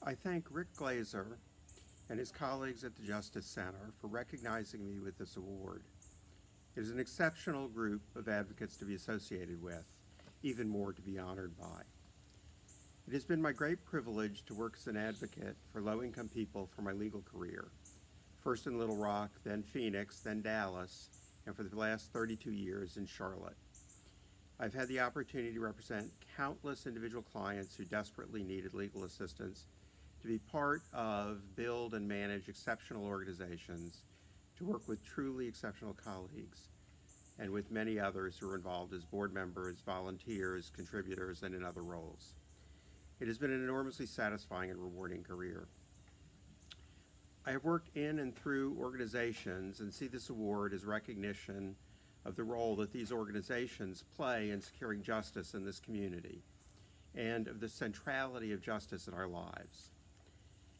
I thank Rick Glazer and his colleagues at the Justice Center for recognizing me with this award. It is an exceptional group of advocates to be associated with, even more to be honored by. It has been my great privilege to work as an advocate for low-income people for my legal career, first in Little Rock, then Phoenix, then Dallas, and for the last 32 years in Charlotte. I've had the opportunity to represent countless individual clients who desperately needed legal assistance, to be part of, build, and manage exceptional organizations, to work with truly exceptional colleagues, and with many others who are involved as board members, volunteers, contributors, and in other roles. It has been an enormously satisfying and rewarding career. I have worked in and through organizations and see this award as recognition of the role that these organizations play in securing justice in this community and of the centrality of justice in our lives.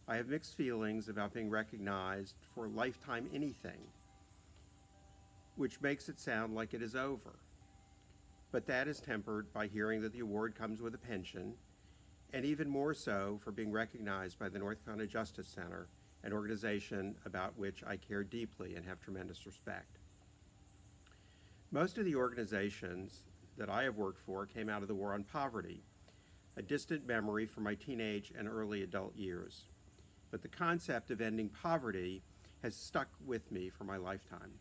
I have mixed feelings about being recognized for lifetime anything, which makes it sound like it is over. But that is tempered by hearing that the award comes with a pension, and even more so for being recognized by the North Carolina Justice Center, an organization about which I care deeply and have tremendous respect. Most of the organizations that I have worked for came out of the war on poverty, a distant memory from my teenage and early adult years. But the concept of ending poverty has stuck with me for my lifetime.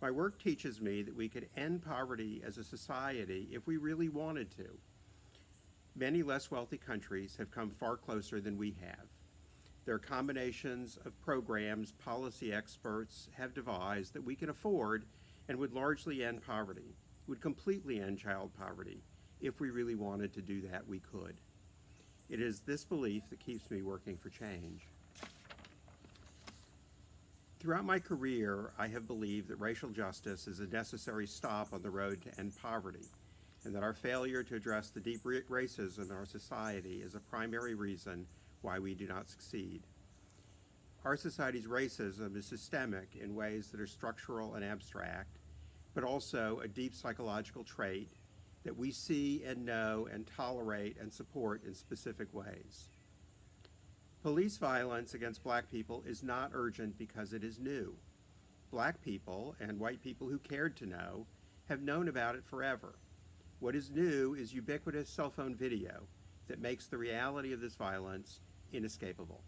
My work teaches me that we could end poverty as a society if we really wanted to. Many less wealthy countries have come far closer than we have. There are combinations of programs policy experts have devised that we can afford and would largely end poverty, would completely end child poverty. If we really wanted to do that, we could. It is this belief that keeps me working for change. Throughout my career, I have believed that racial justice is a necessary stop on the road to end poverty, and that our failure to address the deep racism in our society is a primary reason why we do not succeed. Our society's racism is systemic in ways that are structural and abstract, but also a deep psychological trait that we see and know and tolerate and support in specific ways. Police violence against Black people is not urgent because it is new. Black people, and white people who cared to know, have known about it forever. What is new is ubiquitous cell phone video that makes the reality of this violence inescapable.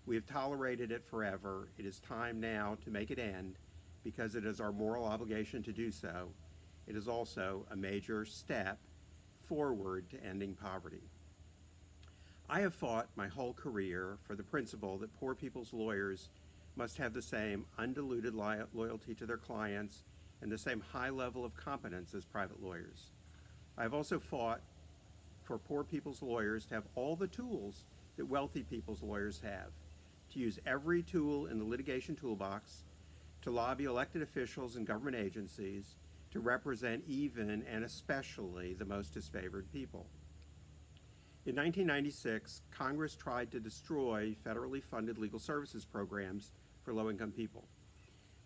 We have tolerated it forever. It is time now to make it end because it is our moral obligation to do so. It is also a major step forward to ending poverty. I have fought my whole career for the principle that poor people's lawyers must have the same undiluted loyalty to their clients and the same high level of competence as private lawyers. I have also fought for poor people's lawyers to have all the tools that wealthy people's lawyers have, to use every tool in the litigation toolbox, to lobby elected officials and government agencies, to represent even and especially the most disfavored people. In 1996, Congress tried to destroy federally funded legal services programs for low-income people,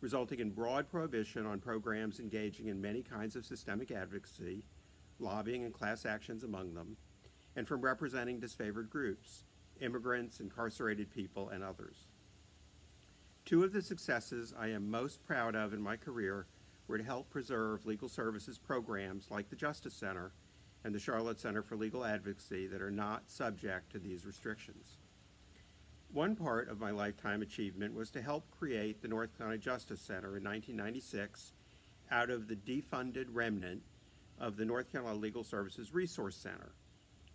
resulting in broad prohibition on programs engaging in many kinds of systemic advocacy, lobbying and class actions among them, and from representing disfavored groups, immigrants, incarcerated people, and others. Two of the successes I am most proud of in my career were to help preserve legal services programs like the Justice Center and the Charlotte Center for Legal Advocacy that are not subject to these restrictions. One part of my lifetime achievement was to help create the North Carolina Justice Center in 1996 out of the defunded remnant of the North Carolina Legal Services Resource Center,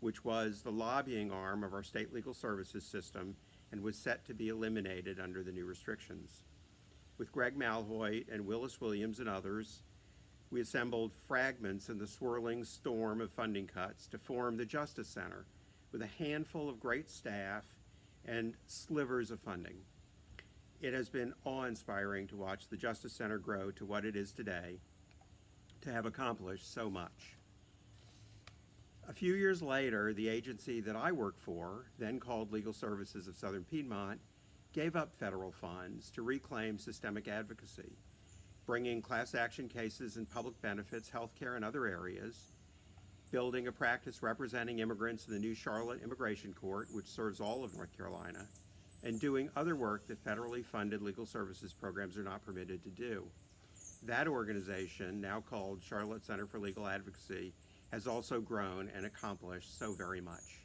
which was the lobbying arm of our state legal services system and was set to be eliminated under the new restrictions. With Greg Malhoit and Willis Williams and others, we assembled fragments in the swirling storm of funding cuts to form the Justice Center with a handful of great staff and slivers of funding. It has been awe-inspiring to watch the Justice Center grow to what it is today, to have accomplished so much. A few years later, the agency that I work for, then called Legal Services of Southern Piedmont, gave up federal funds to reclaim systemic advocacy, bringing class action cases in public benefits, healthcare, and other areas, building a practice representing immigrants in the new Charlotte Immigration Court, which serves all of North Carolina, and doing other work that federally funded legal services programs are not permitted to do. That organization, now called Charlotte Center for Legal Advocacy, has also grown and accomplished so very much.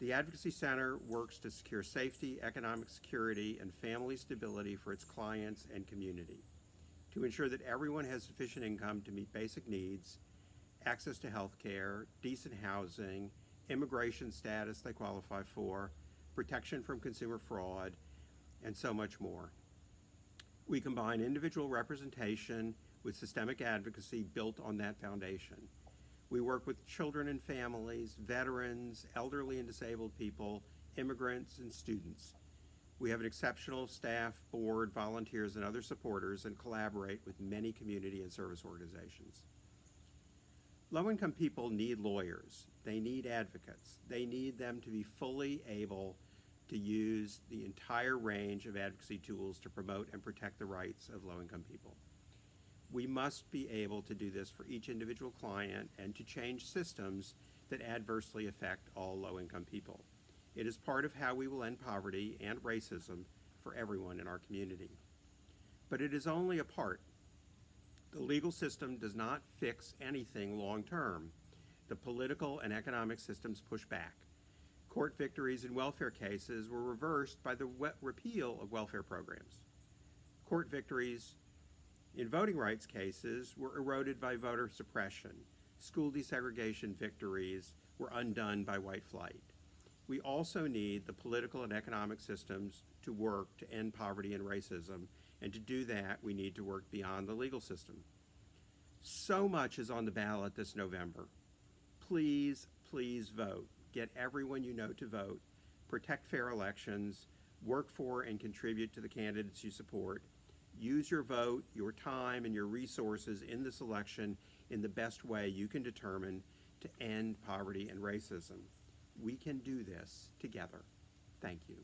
The Advocacy Center works to secure safety, economic security, and family stability for its clients and community, to ensure that everyone has sufficient income to meet basic needs, access to health care, decent housing, immigration status they qualify for, protection from consumer fraud, and so much more. We combine individual representation with systemic advocacy built on that foundation. We work with children and families, veterans, elderly and disabled people, immigrants, and students. We have an exceptional staff, board, volunteers, and other supporters, and collaborate with many community and service organizations. Low-income people need lawyers. They need advocates. They need them to be fully able to use the entire range of advocacy tools to promote and protect the rights of low-income people. We must be able to do this for each individual client and to change systems that adversely affect all low-income people. It is part of how we will end poverty and racism for everyone in our community. But it is only a part. The legal system does not fix anything long-term. The political and economic systems push back. Court victories in welfare cases were reversed by the repeal of welfare programs. Court victories in voting rights cases were eroded by voter suppression. School desegregation victories were undone by white flight. We also need the political and economic systems to work to end poverty and racism, and to do that, we need to work beyond the legal system. So much is on the ballot this November. Please, please vote. Get everyone you know to vote. Protect fair elections. Work for and contribute to the candidates you support. Use your vote, your time, and your resources in this election in the best way you can determine to end poverty and racism. We can do this together. Thank you.